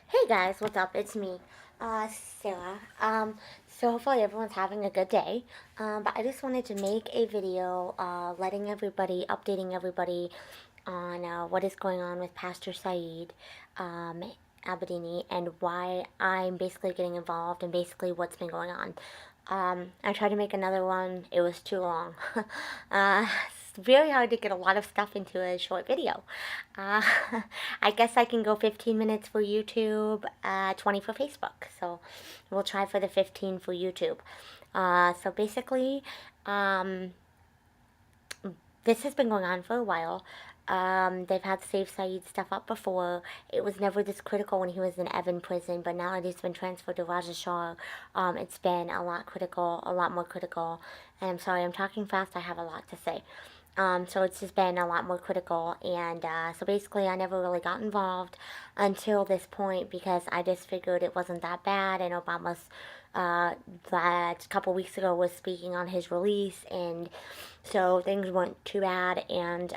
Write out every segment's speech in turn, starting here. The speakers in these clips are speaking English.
Hey guys, what's up? It's me, Sarah. So hopefully everyone's having a good day. But I just wanted to make a video, updating everybody on what is going on with Pastor Saeed, Abedini, and why I'm basically getting involved and basically what's been going on. I tried to make another one. It was too long. It's very hard to get a lot of stuff into a short video. Uh, I guess I can go 15 minutes for YouTube, 20 for Facebook. So we'll try for the 15 for YouTube. So basically, um, this has been going on for a while. They've had Save Saeed stuff up before. It was never this critical when he was in Evan prison, but now that he's been transferred to Rajashar, it's been a lot critical, a lot more critical. And I'm sorry, I'm talking fast. I have a lot to say. So it's just been a lot more critical, and so basically I never really got involved until this point because I just figured it wasn't that bad, and Obama's that a couple weeks ago was speaking on his release, and so things weren't too bad, and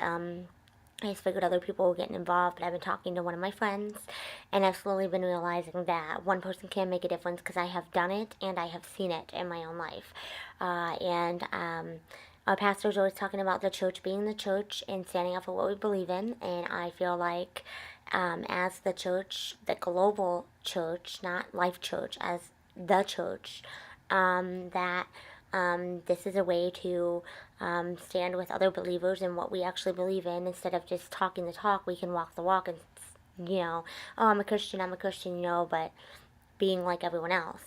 I just figured other people were getting involved, but I've been talking to one of my friends, and I've slowly been realizing that one person can make a difference because I have done it and I have seen it in my own life. And our pastor's always talking about the church being the church and standing up for what we believe in, and I feel like as the church, the global church, not Life Church, as the church, that this is a way to stand with other believers in what we actually believe in. Instead of just talking the talk, we can walk the walk and, oh, I'm a Christian, but being like everyone else.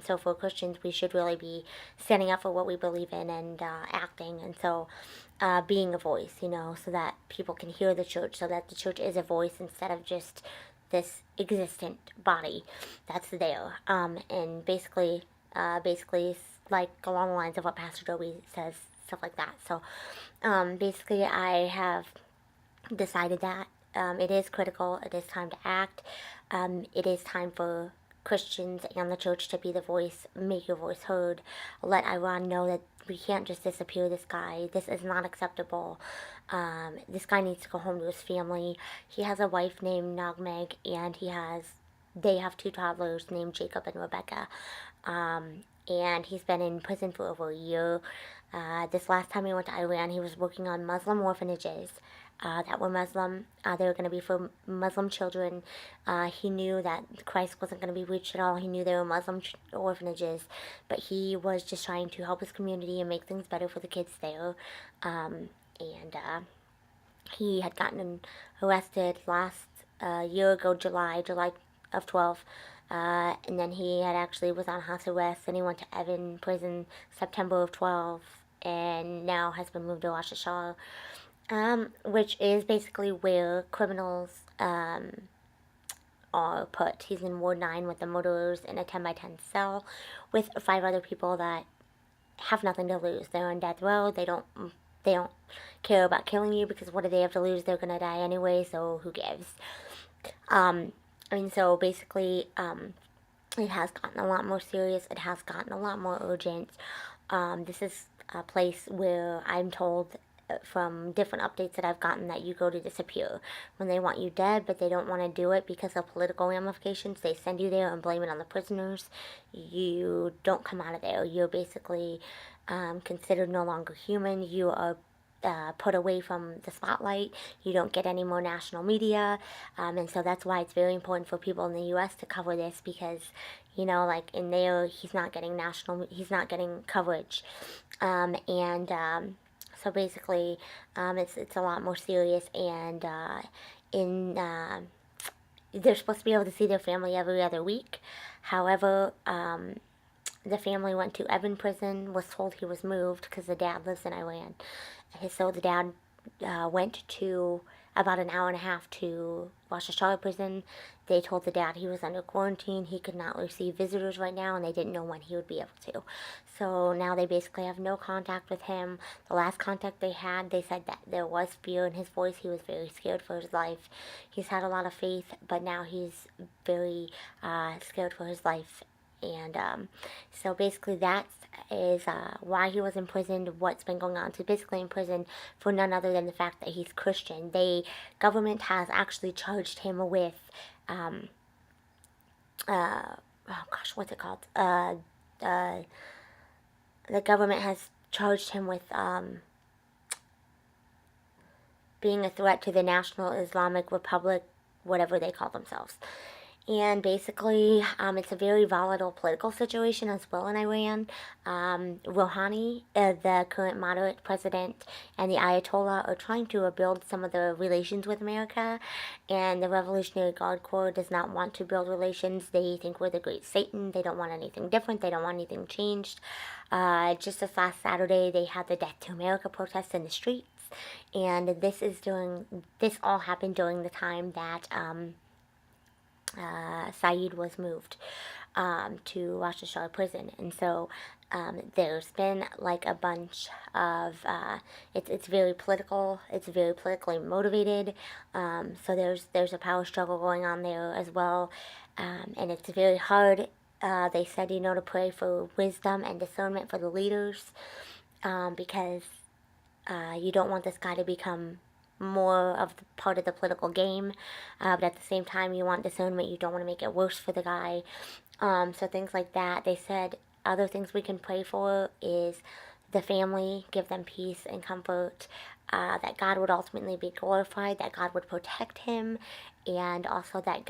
So for Christians, we should really be standing up for what we believe in and acting. And so being a voice, so that people can hear the church, so that the church is a voice instead of just this existent body that's there. And basically, like along the lines of what Pastor Joey says, stuff like that. So basically, I have decided that it is critical. It is time to act. It is time for Christians and the church to be the voice, make your voice heard. Let Iran know that we can't just disappear this guy. This is not acceptable. This guy needs to go home to his family. He has a wife named Nagmeg, and they have two toddlers named Jacob and Rebecca. And he's been in prison for over a year. This last time he went to Iran, he was working on Muslim orphanages that were Muslim. They were going to be for Muslim children. He knew that Christ wasn't going to be reached at all. He knew they were Muslim orphanages, but he was just trying to help his community and make things better for the kids there. And he had gotten arrested last year ago, July of 12. And then he had actually was on house arrest, and he went to Evan prison September of 12, and now has been moved to Rosh which is basically where criminals are put. He's in Ward 9 with the murderers in a 10 by 10 cell with 5 other people that have nothing to lose. They're on death row. They don't care about killing you because what do they have to lose? They're gonna die anyway, so who gives? So basically, it has gotten a lot more serious. It has gotten a lot more urgent. This is a place where I'm told from different updates that I've gotten that you go to disappear. When they want you dead, but they don't want to do it because of political ramifications, they send you there and blame it on the prisoners. You don't come out of there. You're basically considered no longer human. You are put away from the spotlight. You don't get any more national media, and so that's why it's very important for people in the U.S. to cover this because, like in there, he's not getting coverage, so basically, it's a lot more serious, and in they're supposed to be able to see their family every other week. However, the family went to Evan prison, was told he was moved because the dad lives in Iran. So the dad went to about an hour and a half to Rosh Hashanah prison. They told the dad he was under quarantine. He could not receive visitors right now, and they didn't know when he would be able to. So now they basically have no contact with him. The last contact they had, they said that there was fear in his voice. He was very scared for his life. He's had a lot of faith, but now he's very scared for his life. And so basically that is why he was imprisoned, what's been going on. So basically in prison for none other than the fact that he's Christian. Government has actually charged him with oh gosh, what's it called? Uh, the government has charged him with being a threat to the National Islamic Republic, whatever they call themselves. And basically, it's a very volatile political situation as well in Iran. Rouhani, the current moderate president, and the Ayatollah are trying to build some of the relations with America. And the Revolutionary Guard Corps does not want to build relations. They think we're the great Satan. They don't want anything different. They don't want anything changed. Just this last Saturday, they had the Death to America protests in the streets. And this all happened during the time that Saeed was moved to Rosh Hashanah prison, and so there's been like a bunch of it's very political. It's very politically motivated. So there's a power struggle going on there as well, and it's very hard. They said to pray for wisdom and discernment for the leaders, because you don't want this guy to become more of the part of the political game, but at the same time you want discernment. You don't want to make it worse for the guy. So things like that. They said other things we can pray for is the family, give them peace and comfort, that God would ultimately be glorified, that God would protect him, and also that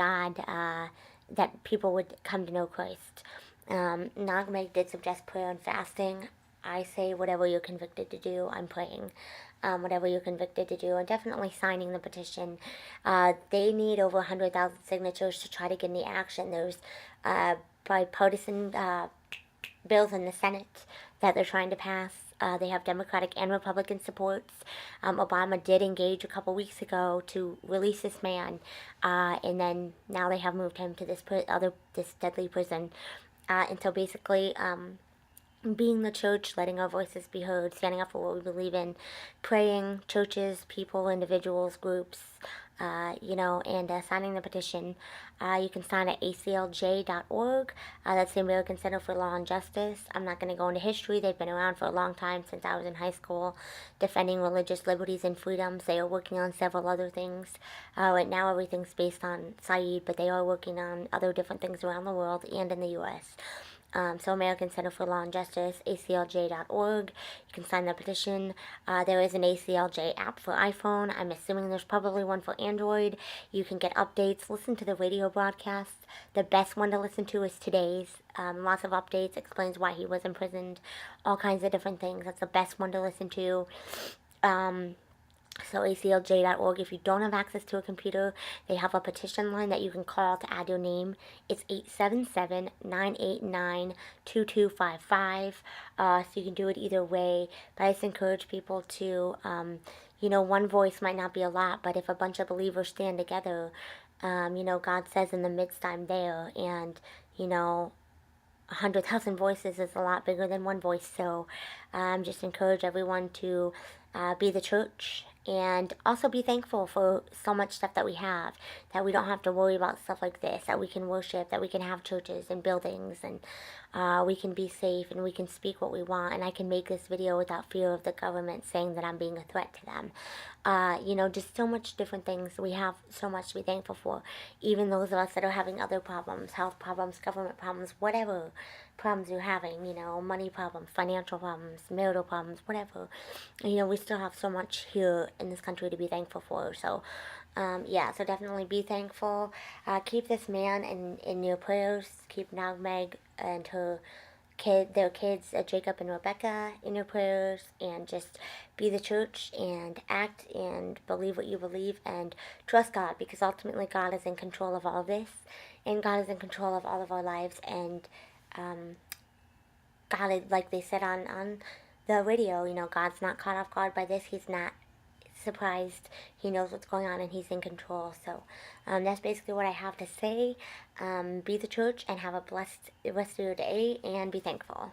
that people would come to know Christ. Nagmeg did suggest prayer and fasting. I say whatever you're convicted to do, I'm praying. Whatever you're convicted to do, and definitely signing the petition. They need over 100,000 signatures to try to get any action. There's bipartisan bills in the Senate that they're trying to pass. They have Democratic and Republican supports. Obama did engage a couple weeks ago to release this man, and then now they have moved him to this deadly prison. And so basically, being the church, letting our voices be heard, standing up for what we believe in, praying, churches, people, individuals, groups, and signing the petition. You can sign at aclj.org. That's the American Center for Law and Justice. I'm not going to go into history. They've been around for a long time, since I was in high school, defending religious liberties and freedoms. They are working on several other things. Right now, everything's based on Saeed, but they are working on other different things around the world and in the U.S. So American Center for Law and Justice, aclj.org. You can sign the petition. There is an ACLJ app for iPhone. I'm assuming there's probably one for Android. You can get updates, listen to the radio broadcasts. The best one to listen to is today's. Lots of updates, explains why he was imprisoned, all kinds of different things. That's the best one to listen to. So aclj.org. If you don't have access to a computer, they have a petition line that you can call to add your name. It's 877-989-2255. So you can do it either way. But I just encourage people to, one voice might not be a lot, but if a bunch of believers stand together, God says in the midst I'm there, and, 100,000 voices is a lot bigger than one voice. So just encourage everyone to be the church, and also be thankful for so much stuff that we have, that we don't have to worry about stuff like this, that we can worship, that we can have churches and buildings, and we can be safe, and we can speak what we want, and I can make this video without fear of the government saying that I'm being a threat to them. Just so much different things. We have so much to be thankful for. Even those of us that are having other problems, health problems, government problems, whatever problems you're having, money problems, financial problems, marital problems, whatever. We still have so much here in this country to be thankful for. So, so definitely be thankful. Keep this man in your prayers. Keep Nagmeg and their kids, Jacob and Rebecca, in your prayers, and just be the church and act and believe what you believe and trust God, because ultimately God is in control of all of this, and God is in control of all of our lives, and God, like they said on the radio, God's not caught off guard by this. He's not surprised. He knows what's going on, and he's in control. So that's basically what I have to say. Be the church, and have a blessed rest of your day, and be thankful.